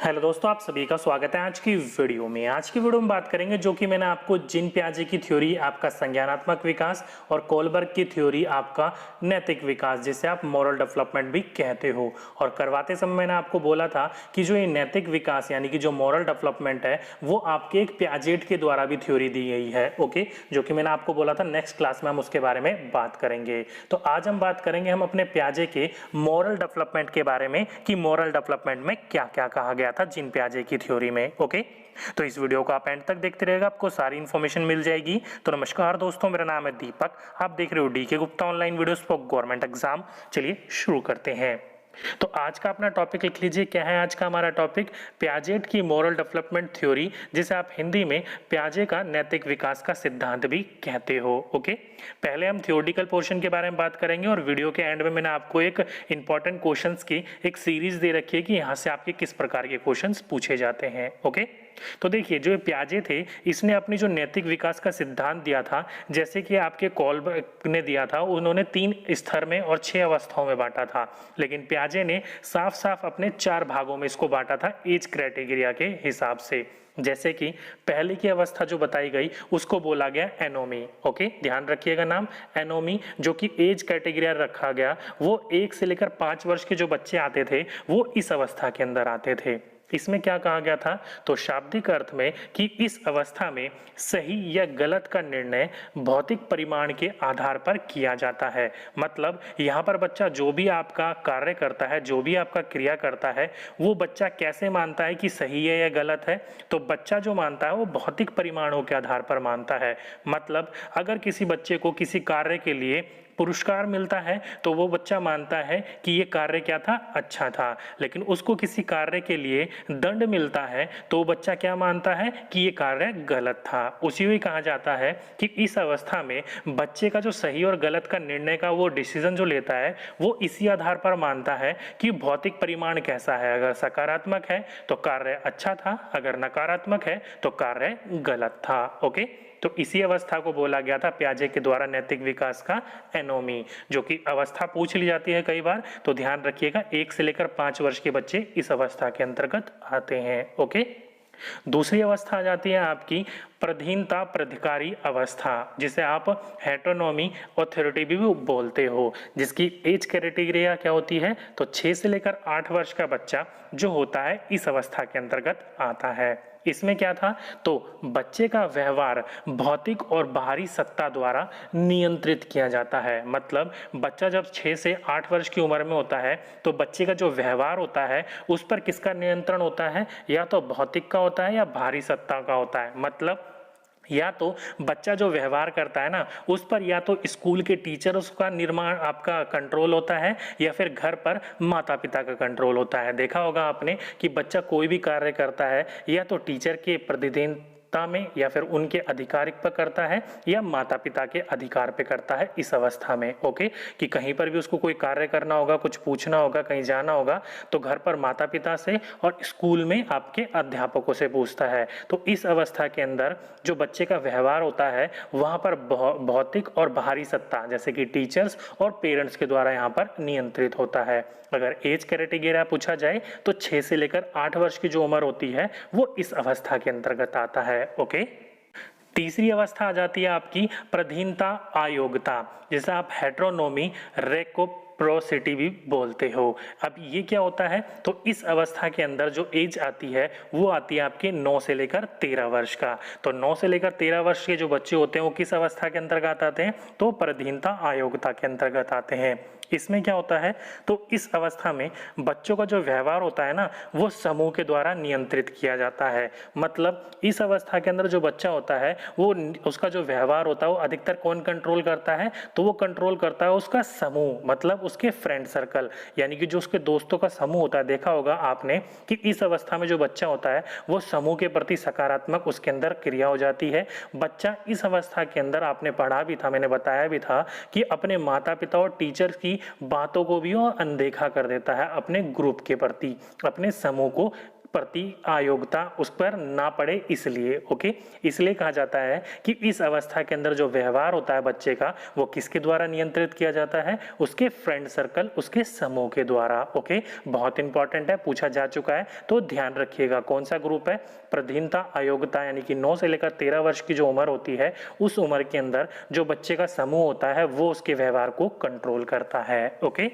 Hello दोस्तों, आप सभी का स्वागत है आज की वीडियो में। आज की वीडियो में बात करेंगे जो कि मैंने आपको जीन पियाजे की थ्योरी आपका संज्ञानात्मक विकास और कोलबर्ग की थ्योरी आपका नैतिक विकास, जिसे आप मॉरल डेवलपमेंट भी कहते हो। और करवाते समय मैंने आपको बोला था कि जो ये नैतिक विकास यानी कि जो मॉरल डेवलपमेंट है वो आपके एक पियाजेट के द्वारा भी थ्योरी दी गई है। ओके, जो कि मैंने आपको बोला था नेक्स्ट क्लास में हम उसके बारे में बात करेंगे। तो आज हम बात करेंगे हम अपने पियाजे के मॉरल डेवलपमेंट के बारे में कि मॉरल डेवलपमेंट में क्या क्या कहा गया था जीन पियाजे की थ्योरी में। ओके, तो इस वीडियो को आप एंड तक देखते रहेगा, आपको सारी इन्फॉर्मेशन मिल जाएगी। तो नमस्कार दोस्तों, मेरा नाम है दीपक, आप देख रहे हो DK Gupta online videos for government exam. चलिए शुरू करते हैं। तो आज का अपना टॉपिक लिख लीजिए। क्या है आज का हमारा टॉपिक? पियाजेट की मॉरल डेवलपमेंट थ्योरी, जिसे आप हिंदी में पियाजे का नैतिक विकास का सिद्धांत भी कहते हो। ओके, पहले हम थ्योरेटिकल पोर्शन के बारे में बात करेंगे और वीडियो के एंड में मैंने आपको एक इंपॉर्टेंट क्वेश्चंस की एक सीरीज दे रखी है कि यहाँ से आपके किस प्रकार के क्वेश्चंस पूछे जाते हैं। ओके, तो देखिए जो पियाजे थे इसने अपनी जो नैतिक विकास का सिद्धांत दिया था, जैसे कि आपके कोलबर्ग ने दिया था, उन्होंने 3 स्तर में और 6 अवस्थाओं में बांटा था। लेकिन पियाजे ने साफ साफ अपने 4 भागों में इसको बांटा था एज क्राइटेरिया के हिसाब से। जैसे कि पहले की अवस्था जो बताई गई उसको बोला गया एनोमी। ओके, ध्यान रखिएगा नाम एनोमी, जो कि एज क्राइटेरिया रखा गया। वो 1 से लेकर 5 वर्ष के जो बच्चे आते थे वो इस अवस्था के अंदर आते थे। इसमें क्या कहा गया था? तो शाब्दिक अर्थ में कि इस अवस्था में सही या गलत का निर्णय भौतिक परिमाण के आधार पर किया जाता है। मतलब यहाँ पर बच्चा जो भी आपका कार्य करता है, जो भी आपका क्रिया करता है, वो बच्चा कैसे मानता है कि सही है या गलत है? तो बच्चा जो मानता है वो भौतिक परिमाणों के आधार पर मानता है। मतलब अगर किसी बच्चे को किसी कार्य के लिए पुरस्कार मिलता है तो वो बच्चा मानता है कि ये कार्य क्या था? अच्छा था। लेकिन उसको किसी कार्य के लिए दंड मिलता है तो वो बच्चा क्या मानता है? कि ये कार्य गलत था। उसी में कहा जाता है कि इस अवस्था में बच्चे का जो सही और गलत का निर्णय का वो डिसीजन जो लेता है वो इसी आधार पर मानता है कि भौतिक परिमाण कैसा है। अगर सकारात्मक है तो कार्य अच्छा था, अगर नकारात्मक है तो कार्य गलत था। ओके, तो इसी अवस्था को बोला गया था पियाजे के द्वारा नैतिक विकास का एनोमी, जो कि अवस्था पूछ ली जाती है कई बार। तो ध्यान रखिएगा 1 से लेकर 5 वर्ष के बच्चे इस अवस्था के अंतर्गत आते हैं। ओके, दूसरी अवस्था आ जाती है आपकी प्रधीनता प्राधिकारी अवस्था, जिसे आप हेटेरोनॉमी ऑथोरिटी भी बोलते हो, जिसकी एज क्राइटेरिया क्या होती है? तो 6 से लेकर 8 वर्ष का बच्चा जो होता है इस अवस्था के अंतर्गत आता है। इसमें क्या था? तो बच्चे का व्यवहार भौतिक और बाहरी सत्ता द्वारा नियंत्रित किया जाता है। मतलब बच्चा जब 6 से 8 वर्ष की उम्र में होता है तो बच्चे का जो व्यवहार होता है उस पर किसका नियंत्रण होता है? या तो भौतिक का होता है या बाहरी सत्ता का होता है। मतलब या तो बच्चा जो व्यवहार करता है ना उस पर या तो स्कूल के टीचर उसका निर्माण आपका कंट्रोल होता है या फिर घर पर माता पिता का कंट्रोल होता है। देखा होगा आपने कि बच्चा कोई भी कार्य करता है या तो टीचर के प्रतिदिन में या फिर उनके अधिकारिक पर करता है या माता पिता के अधिकार पे करता है इस अवस्था में। ओके, कि कहीं पर भी उसको कोई कार्य करना होगा, कुछ पूछना होगा, कहीं जाना होगा तो घर पर माता पिता से और स्कूल में आपके अध्यापकों से पूछता है। तो इस अवस्था के अंदर जो बच्चे का व्यवहार होता है वहां पर भौतिक और बाहरी सत्ता जैसे कि टीचर्स और पेरेंट्स के द्वारा यहाँ पर नियंत्रित होता है। अगर एज क्राइटेरिया पूछा जाए तो 6 से लेकर 8 वर्ष की जो उम्र होती है वो इस अवस्था के अंतर्गत आता है। ओके, तीसरी अवस्था आ जाती है आपकी प्रधीनता अयोग्यता, जिसे आप हेटेरोनॉमी रेसिप्रोसिटी भी बोलते हो। अब ये क्या होता है? तो इस अवस्था के अंदर जो एज आती है वो आती है आपके 9 से लेकर 13 वर्ष का। तो 9 से लेकर 13 वर्ष के जो बच्चे होते हैं वो किस अवस्था के अंतर्गत आते हैं? तो प्रधीनता अयोग्यता के अंतर्गत आते हैं। इसमें क्या होता है? तो इस अवस्था में बच्चों का जो व्यवहार होता है ना वो समूह के द्वारा नियंत्रित किया जाता है। मतलब इस अवस्था के अंदर जो बच्चा होता है वो उसका जो व्यवहार होता है वो अधिकतर कौन कंट्रोल करता है? तो वो कंट्रोल करता है उसका समूह, मतलब उसके फ्रेंड सर्कल, यानी कि जो उसके दोस्तों का समूह होता है। देखा होगा आपने कि इस अवस्था में जो बच्चा होता है वो समूह के प्रति सकारात्मक उसके अंदर क्रिया हो जाती है। बच्चा इस अवस्था के अंदर, आपने पढ़ा भी था, मैंने बताया भी था कि अपने माता पिता और टीचर्स की बातों को भी वो अनदेखा कर देता है अपने ग्रुप के प्रति, अपने समूह को प्रति अयोग्यता उस पर ना पड़े इसलिए। ओके, इसलिए कहा जाता है कि इस अवस्था के अंदर जो व्यवहार होता है बच्चे का वो किसके द्वारा नियंत्रित किया जाता है, उसके फ्रेंड सर्कल, उसके समूह के द्वारा। ओके, बहुत इंपॉर्टेंट है, पूछा जा चुका है तो ध्यान रखिएगा। कौन सा ग्रुप है, प्रधीनता अयोग्यता, यानी कि 9 से लेकर 13 वर्ष की जो उम्र होती है उस उम्र के अंदर जो बच्चे का समूह होता है वो उसके व्यवहार को कंट्रोल करता है। ओके,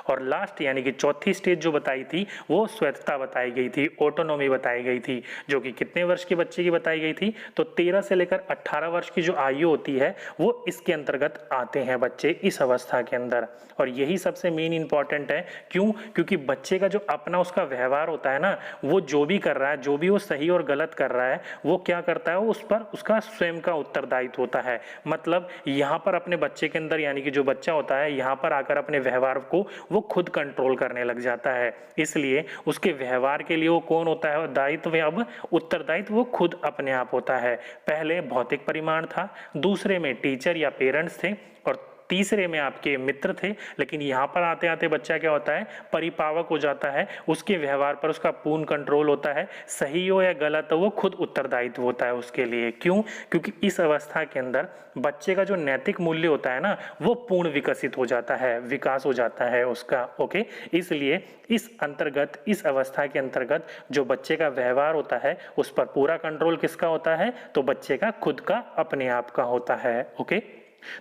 और लास्ट यानी कि चौथी स्टेज जो बताई थी वो स्वायत्तता बताई गई थी, ऑटोनॉमी बताई गई थी, जो कि कितने वर्ष के बच्चे की बताई गई थी, तो 13 से लेकर 18 वर्ष की जो आयु होती है वो इसके अंतर्गत आते हैं बच्चे इस अवस्था के अंदर। और यही सबसे मेन इंपॉर्टेंट है, क्यों, क्योंकि बच्चे का जो अपना उसका व्यवहार होता है ना, वो जो भी कर रहा है, जो भी वो सही और गलत कर रहा है, वो क्या करता है, उस पर उसका स्वयं का उत्तरदायित्व होता है। मतलब यहाँ पर अपने बच्चे के अंदर यानी कि जो बच्चा होता है यहाँ पर आकर अपने व्यवहार को वो खुद कंट्रोल करने लग जाता है, इसलिए उसके व्यवहार के लिए वो कौन होता है, दायित्व अब उत्तरदायित्व वो खुद अपने आप होता है। पहले भौतिक परिमाण था, दूसरे में टीचर या पेरेंट्स थे, और तीसरे में आपके मित्र थे। लेकिन यहाँ पर आते आते बच्चा क्या होता है, परिपावक हो जाता है, उसके व्यवहार पर उसका पूर्ण कंट्रोल होता है, सही हो या गलत हो वो खुद उत्तरदायित्व होता है उसके लिए। क्यों, क्योंकि इस अवस्था के अंदर बच्चे का जो नैतिक मूल्य होता है ना वो पूर्ण विकसित हो जाता है, विकास हो जाता है उसका। ओके, इसलिए इस अंतर्गत, इस अवस्था के अंतर्गत जो बच्चे का व्यवहार होता है उस पर पूरा कंट्रोल किसका होता है, तो बच्चे का खुद का, अपने आप का होता है। ओके,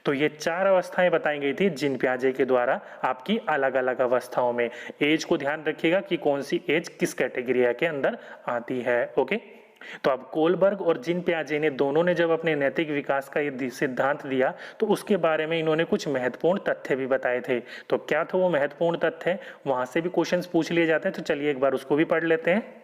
तो ये 4 अवस्थाएं बताई गई थी जिन पियाजे के द्वारा आपकी अलग अलग अवस्थाओं में। एज को ध्यान रखिएगा कि कौन सी एज किस कैटेगरी के अंदर आती है। ओके, तो अब कोलबर्ग और जिन पियाजे ने दोनों ने जब अपने नैतिक विकास का ये सिद्धांत दिया तो उसके बारे में इन्होंने कुछ महत्वपूर्ण तथ्य भी बताए थे। तो क्या था वो महत्वपूर्ण तथ्य, वहां से भी क्वेश्चंस पूछ लिए जाते हैं, तो चलिए एक बार उसको भी पढ़ लेते हैं।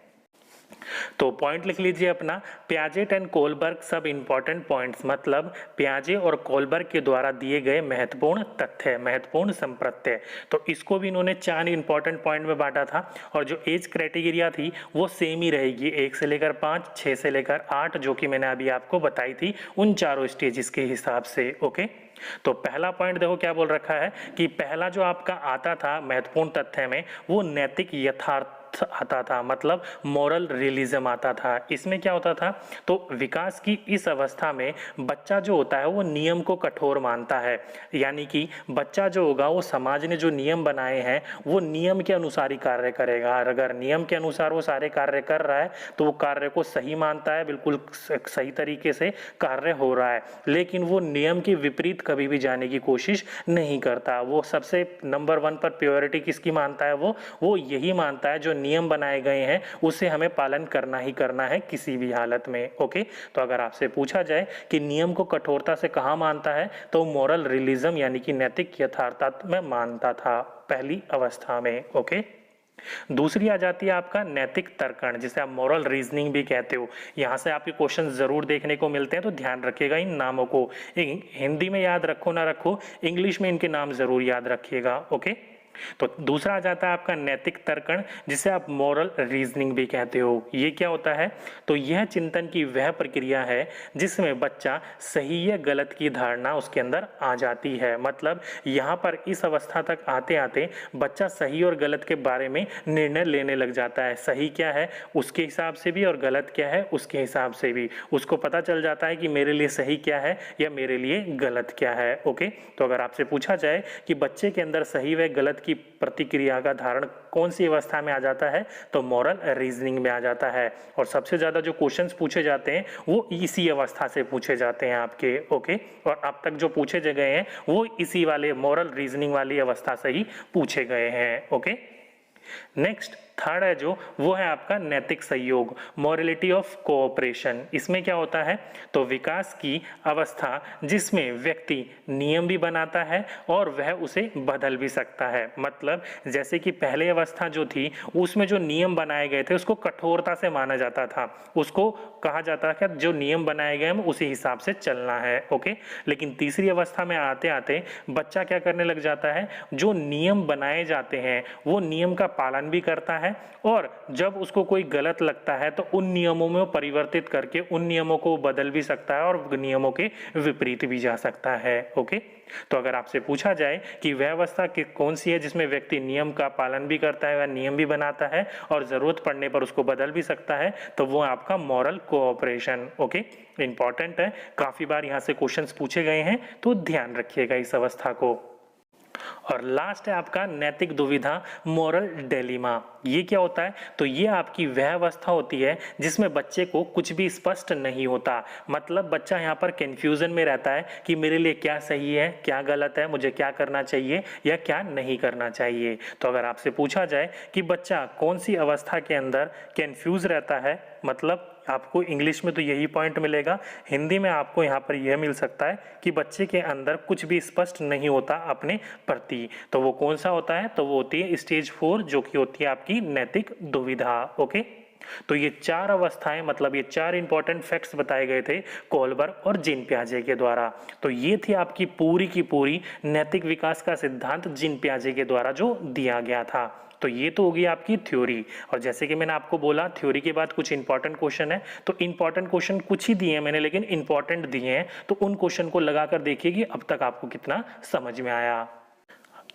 तो पॉइंट लिख लीजिए अपना, पियाजेट एंड कोलबर्ग सब इंपॉर्टेंट पॉइंट्स, मतलब पियाजे और कोलबर्ग के द्वारा दिए गए महत्वपूर्ण तथ्य, महत्वपूर्ण संप्रत्यय। तो इसको भी इन्होंने 4 इंपॉर्टेंट पॉइंट में बांटा था, और जो एज क्राइटेरिया थी वो सेम ही रहेगी, 1 से लेकर 5, 6 से लेकर 8, जो कि मैंने अभी आपको बताई थी उन चारों स्टेजेस के हिसाब से। ओके, तो पहला पॉइंट देखो क्या बोल रखा है कि पहला जो आपका आता था महत्वपूर्ण तथ्य में वो नैतिक यथार्थ आता था, मतलब मॉरल रियलिज्म आता था। इसमें क्या होता था, तो विकास की इस अवस्था में बच्चा जो होता है वो नियम को कठोर मानता है, यानी कि बच्चा जो होगा वो समाज ने जो नियम बनाए हैं वो नियम के अनुसार ही कार्य करेगा। अगर नियम के अनुसार वो सारे कार्य कर रहा है तो वो कार्य को सही मानता है, बिल्कुल सही तरीके से कार्य हो रहा है, लेकिन वो नियम के विपरीत कभी भी जाने की कोशिश नहीं करता। वो सबसे नंबर 1 पर प्योरिटी किसकी मानता है, वो यही मानता है जो नियम बनाए गए हैं उसे हमें पालन करना ही करना है किसी भी हालत में। ओके, तो अगर आपसे पूछा जाए कि नियम को कठोरता से कहाँ मानता है, तो मॉरल रियलिज्म यानी कि नैतिक यथार्थता में मानता था पहली अवस्था में। ओके, दूसरी आ जाती है आपका नैतिक तर्कण, जिसे आप मॉरल रीजनिंग भी कहते हो। यहाँ से आपके क्वेश्चन जरूर देखने को मिलते हैं, तो ध्यान रखिएगा इन नामों को, हिंदी में याद रखो ना रखो, इंग्लिश में इनके नाम जरूर याद रखिएगा। ओके, तो दूसरा आ जाता है आपका नैतिक तर्कण, जिसे आप मॉरल रीजनिंग भी कहते हो। ये क्या होता है, तो यह चिंतन की वह प्रक्रिया है जिसमें बच्चा सही या गलत की धारणा उसके अंदर आ जाती है। मतलब यहाँ पर इस अवस्था तक आते आते बच्चा सही और गलत के बारे में निर्णय लेने लग जाता है, सही क्या है उसके हिसाब से भी और गलत क्या है उसके हिसाब से भी। उसको पता चल जाता है कि मेरे लिए सही क्या है या मेरे लिए गलत क्या है। ओके, तो अगर आपसे पूछा जाए कि बच्चे के अंदर सही व गलत की प्रतिक्रिया का धारण कौन सी अवस्था में आ जाता है, तो मॉरल रीजनिंग में आ जाता है। और सबसे ज्यादा जो क्वेश्चंस पूछे जाते हैं वो इसी अवस्था से पूछे जाते हैं आपके। ओके, और अब तक जो पूछे गए हैं वो इसी वाले मॉरल रीजनिंग वाली अवस्था से ही पूछे गए हैं। ओके, नेक्स्ट थर्ड है जो, वो है आपका नैतिक सहयोग, मॉरलिटी ऑफ कोऑपरेशन। इसमें क्या होता है, तो विकास की अवस्था जिसमें व्यक्ति नियम भी बनाता है और वह उसे बदल भी सकता है। मतलब जैसे कि पहले अवस्था जो थी उसमें जो नियम बनाए गए थे उसको कठोरता से माना जाता था, उसको कहा जाता था कि जो नियम बनाए गए हैं उसी हिसाब से चलना है। ओके, लेकिन तीसरी अवस्था में आते आते बच्चा क्या करने लग जाता है, जो नियम बनाए जाते हैं वो नियम का पालन भी करता है है और जब उसको कोई गलत लगता है तो उन नियमों में परिवर्तित करके उन नियमों को बदल भी सकता है और नियमों के विपरीत भी जा सकता है। ओके, तो अगर आपसे पूछा जाए कि वह अवस्था कौन सी है जिसमें व्यक्ति नियम का पालन भी करता है, वह नियम भी बनाता है और जरूरत पड़ने पर उसको बदल भी सकता है, तो वो आपका मॉरल कोऑपरेशन। ओके, इंपॉर्टेंट है, काफी बार यहाँ से क्वेश्चंस पूछे गए हैं, तो ध्यान रखिएगा इस अवस्था को। और लास्ट है आपका नैतिक दुविधा, मोरल डिलेमा। ये क्या होता है? तो ये आपकी वह अवस्था होती है जिसमें बच्चे को कुछ भी स्पष्ट नहीं होता, मतलब बच्चा यहाँ पर कंफ्यूजन में रहता है कि मेरे लिए क्या सही है, क्या गलत है, मुझे क्या करना चाहिए या क्या नहीं करना चाहिए। तो अगर आपसे पूछा जाए कि बच्चा कौन सी अवस्था के अंदर कंफ्यूज रहता है, मतलब आपको इंग्लिश में तो यही पॉइंट मिलेगा, हिंदी में आपको यहाँ पर यह मिल सकता है कि बच्चे के अंदर कुछ भी स्पष्ट नहीं होता अपने प्रति, तो वो कौन सा होता है? तो वो होती है स्टेज 4, जो कि होती है आपकी नैतिक दुविधा। ओके, तो ये 4 अवस्थाएं, मतलब ये 4 इंपॉर्टेंट फैक्ट्स बताए गए थे कोलबर्ग और जीन पियाजे के द्वारा। तो ये थी आपकी पूरी की पूरी नैतिक विकास का सिद्धांत जीन पियाजे के द्वारा जो दिया गया था। तो ये तो होगी आपकी थ्योरी, और जैसे कि मैंने आपको बोला थ्योरी के बाद कुछ इंपॉर्टेंट क्वेश्चन है, तो इंपॉर्टेंट क्वेश्चन कुछ ही दिए हैं मैंने, लेकिन इंपॉर्टेंट दिए हैं, तो उन क्वेश्चन को लगाकर देखिए कि अब तक आपको कितना समझ में आया।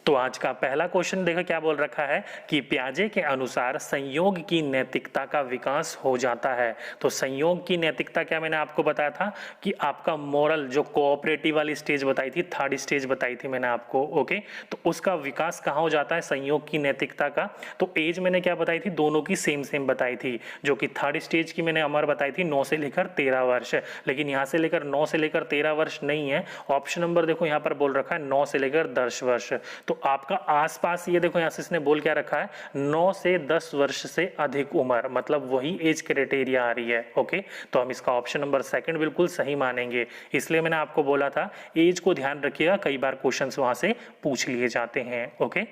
तो आज का पहला क्वेश्चन देखो क्या बोल रखा है कि पियाजे के अनुसार संयोग की नैतिकता का विकास हो जाता है। तो संयोग की नैतिकता क्या मैंने आपको बताया था कि आपका मोरल जो कोऑपरेटिव वाली स्टेज बताई थी, 3rd स्टेज बताई थी मैंने आपको। ओके, तो उसका विकास कहाँ हो जाता है संयोग की नैतिकता का? तो एज मैंने क्या बताई थी, दोनों की सेम बताई थी, जो कि 3rd स्टेज की मैंने अमर बताई थी 9 से लेकर 13 वर्ष, लेकिन यहाँ से लेकर 9 से लेकर 13 वर्ष नहीं है, ऑप्शन नंबर देखो यहाँ पर बोल रखा है 9 से लेकर 10 वर्ष। तो आपका आसपास ये देखो यहाँ से इसने बोल क्या रखा है, 9 से 10 वर्ष से अधिक उम्र, मतलब वही एज क्राइटेरिया आ रही है। ओके, तो हम इसका ऑप्शन नंबर 2 बिल्कुल सही मानेंगे, इसलिए मैंने आपको बोला था एज को ध्यान रखिएगा, कई बार क्वेश्चंस वहां से पूछ लिए जाते हैं। ओके,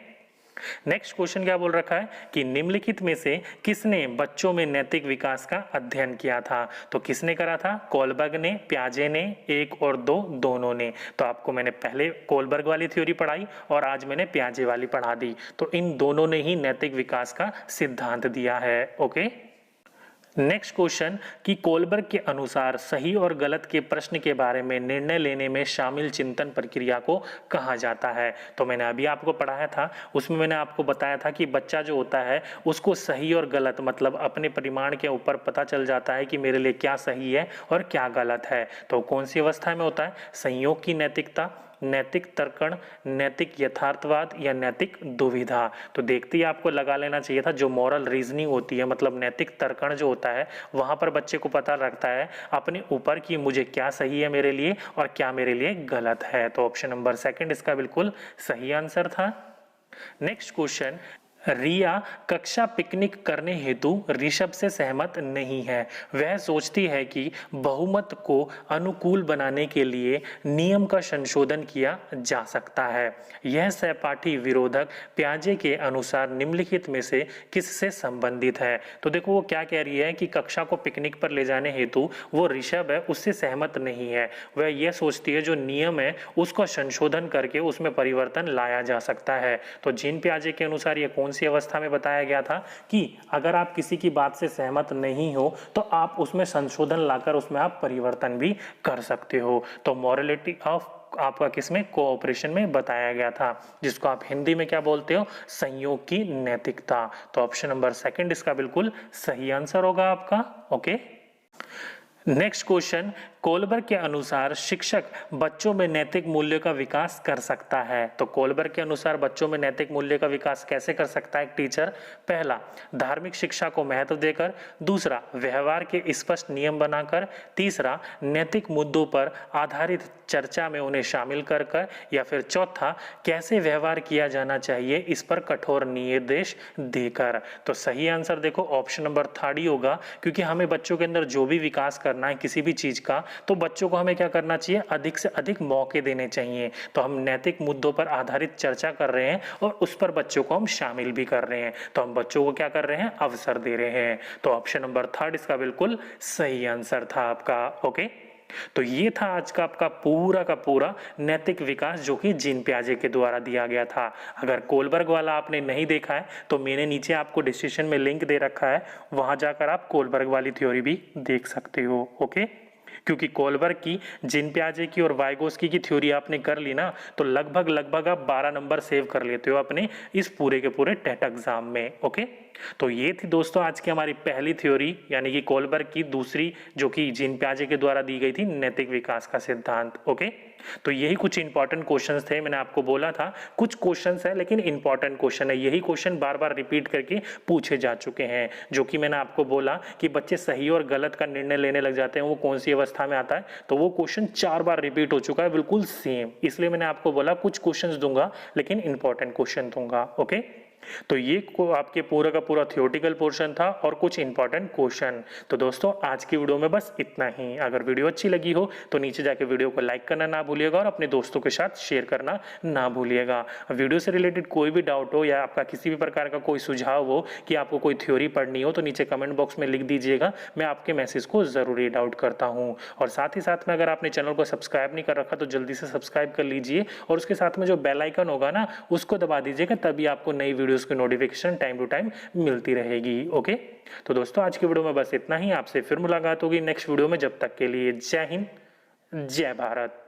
नेक्स्ट क्वेश्चन क्या बोल रखा है कि निम्नलिखित में से किसने बच्चों में नैतिक विकास का अध्ययन किया था? तो किसने करा था? कोलबर्ग ने, पियाजे ने, 1 और 2 दोनों ने। तो आपको मैंने पहले कोलबर्ग वाली थ्योरी पढ़ाई और आज मैंने पियाजे वाली पढ़ा दी, तो इन दोनों ने ही नैतिक विकास का सिद्धांत दिया है। ओके, नेक्स्ट क्वेश्चन कि कोलबर्ग के अनुसार सही और गलत के प्रश्न के बारे में निर्णय लेने में शामिल चिंतन प्रक्रिया को कहा जाता है? तो मैंने अभी आपको पढ़ाया था, उसमें मैंने आपको बताया था कि बच्चा जो होता है उसको सही और गलत, मतलब अपने परिमाण के ऊपर पता चल जाता है कि मेरे लिए क्या सही है और क्या गलत है। तो कौन सी अवस्था में होता है? संयोग की नैतिकता, नैतिक तर्कण, नैतिक यथार्थवाद या नैतिक दुविधा। तो देखते ही आपको लगा लेना चाहिए था, जो मॉरल रीजनिंग होती है, मतलब नैतिक तर्कण जो होता है, वहां पर बच्चे को पता लगता है अपने ऊपर कि मुझे क्या सही है मेरे लिए और क्या मेरे लिए गलत है। तो ऑप्शन नंबर 2 इसका बिल्कुल सही आंसर था। नेक्स्ट क्वेश्चन, रिया कक्षा पिकनिक करने हेतु ऋषभ से सहमत नहीं है। वह सोचती है कि बहुमत को अनुकूल बनाने के लिए नियम का संशोधन किया जा सकता है। यह सहपाठी विरोधक पियाजे के अनुसार निम्नलिखित में से किससे संबंधित है? तो देखो वो क्या कह रही है कि कक्षा को पिकनिक पर ले जाने हेतु वो ऋषभ है उससे सहमत नहीं है। वह यह सोचती है जो नियम है उसका संशोधन करके उसमें परिवर्तन लाया जा सकता है। तो जीन पियाजे के अनुसार ये कौन सी अवस्था में बताया गया था कि अगर आप किसी की बात से सहमत नहीं हो तो आप उसमें संशोधन लाकर उसमें आप परिवर्तन भी कर सकते हो। तो मॉरलिटी ऑफ आपका किसमें? कोऑपरेशन में बताया गया था, जिसको आप हिंदी में क्या बोलते हो? संयोग की नैतिकता। तो ऑप्शन नंबर 2 इसका बिल्कुल सही आंसर होगा आपका। ओके, नेक्स्ट क्वेश्चन, कोलबर्ग के अनुसार शिक्षक बच्चों में नैतिक मूल्य का विकास कर सकता है। तो कोलबर्ग के अनुसार बच्चों में नैतिक मूल्य का विकास कैसे कर सकता है एक टीचर? पहला, धार्मिक शिक्षा को महत्व देकर, दूसरा, व्यवहार के स्पष्ट नियम बनाकर, तीसरा, नैतिक मुद्दों पर आधारित चर्चा में उन्हें शामिल कर कर, या फिर चौथा, कैसे व्यवहार किया जाना चाहिए इस पर कठोर निर्देश देकर। तो सही आंसर देखो ऑप्शन नंबर 3 ही होगा, क्योंकि हमें बच्चों के अंदर जो भी विकास करना है किसी भी चीज का, तो बच्चों को हमें क्या करना चाहिए? अधिक से अधिक मौके देने चाहिए। तो हम नैतिक मुद्दों पर आधारित चर्चा कर रहे हैं और उस पर बच्चों को हम शामिल भी कर रहे हैं, तो हम बच्चों को क्या कर रहे हैं? अवसर दे रहे हैं। तो ऑप्शन नंबर 3 इसका बिल्कुल सही आंसर था आपका। ओके, तो ये था आज का आपका पूरा का पूरा नैतिक विकास जो कि जीन पियाजे के द्वारा दिया गया था। अगर कोलबर्ग वाला आपने नहीं देखा है तो मैंने नीचे आपको डिस्क्रिप्शन में लिंक दे रखा है, वहां जाकर आप कोलबर्ग वाली थ्योरी भी देख सकते हो। ओके, क्योंकि कोलबर्ग की, जीन पियाजे की और वाइगोस्की की थ्योरी आपने कर ली ना तो लगभग आप 12 नंबर सेव कर लेते हो अपने इस पूरे के पूरे टेट एग्जाम में। ओके, तो ये थी दोस्तों आज की हमारी पहली थ्योरी, यानी कि कोलबर्ग की, दूसरी जो कि जीन पियाजे के द्वारा दी गई थी नैतिक विकास का सिद्धांत। ओके, तो यही कुछ इंपॉर्टेंट क्वेश्चंस थे, मैंने आपको बोला था कुछ क्वेश्चंस है लेकिन इंपॉर्टेंट क्वेश्चन है, यही क्वेश्चन बार बार रिपीट करके पूछे जा चुके हैं। जो कि मैंने आपको बोला कि बच्चे सही और गलत का निर्णय लेने लग जाते हैं, वो कौन सी अवस्था में आता है, तो वो क्वेश्चन 4 बार रिपीट हो चुका है बिल्कुल सेम। इसलिए मैंने आपको बोला कुछ क्वेश्चंस दूंगा लेकिन इंपॉर्टेंट क्वेश्चन दूंगा। ओके, तो ये आपके पूरा का पूरा थियोरेटिकल पोर्शन था और कुछ इंपॉर्टेंट क्वेश्चन। तो दोस्तों आज की वीडियो में बस इतना ही। अगर वीडियो अच्छी लगी हो तो नीचे जाके वीडियो को लाइक करना ना भूलिएगा और अपने दोस्तों के साथ शेयर करना ना भूलिएगा। वीडियो से रिलेटेड कोई भी डाउट हो या आपका किसी भी प्रकार का कोई सुझाव हो कि आपको कोई थ्योरी पढ़नी हो तो नीचे कमेंट बॉक्स में लिख दीजिएगा, मैं आपके मैसेज को जरूर रीड आउट करता हूँ। और साथ ही साथ में अगर आपने चैनल को सब्सक्राइब नहीं कर रखा तो जल्दी से सब्सक्राइब कर लीजिए और उसके साथ में जो बेल आइकन होगा ना उसको दबा दीजिएगा, तभी आपको नई वीडियोस की नोटिफिकेशन टाइम टू टाइम मिलती रहेगी। ओके, तो दोस्तों आज की वीडियो में बस इतना ही। आपसे फिर मुलाकात होगी नेक्स्ट वीडियो में। जब तक के लिए जय हिंद, जय भारत।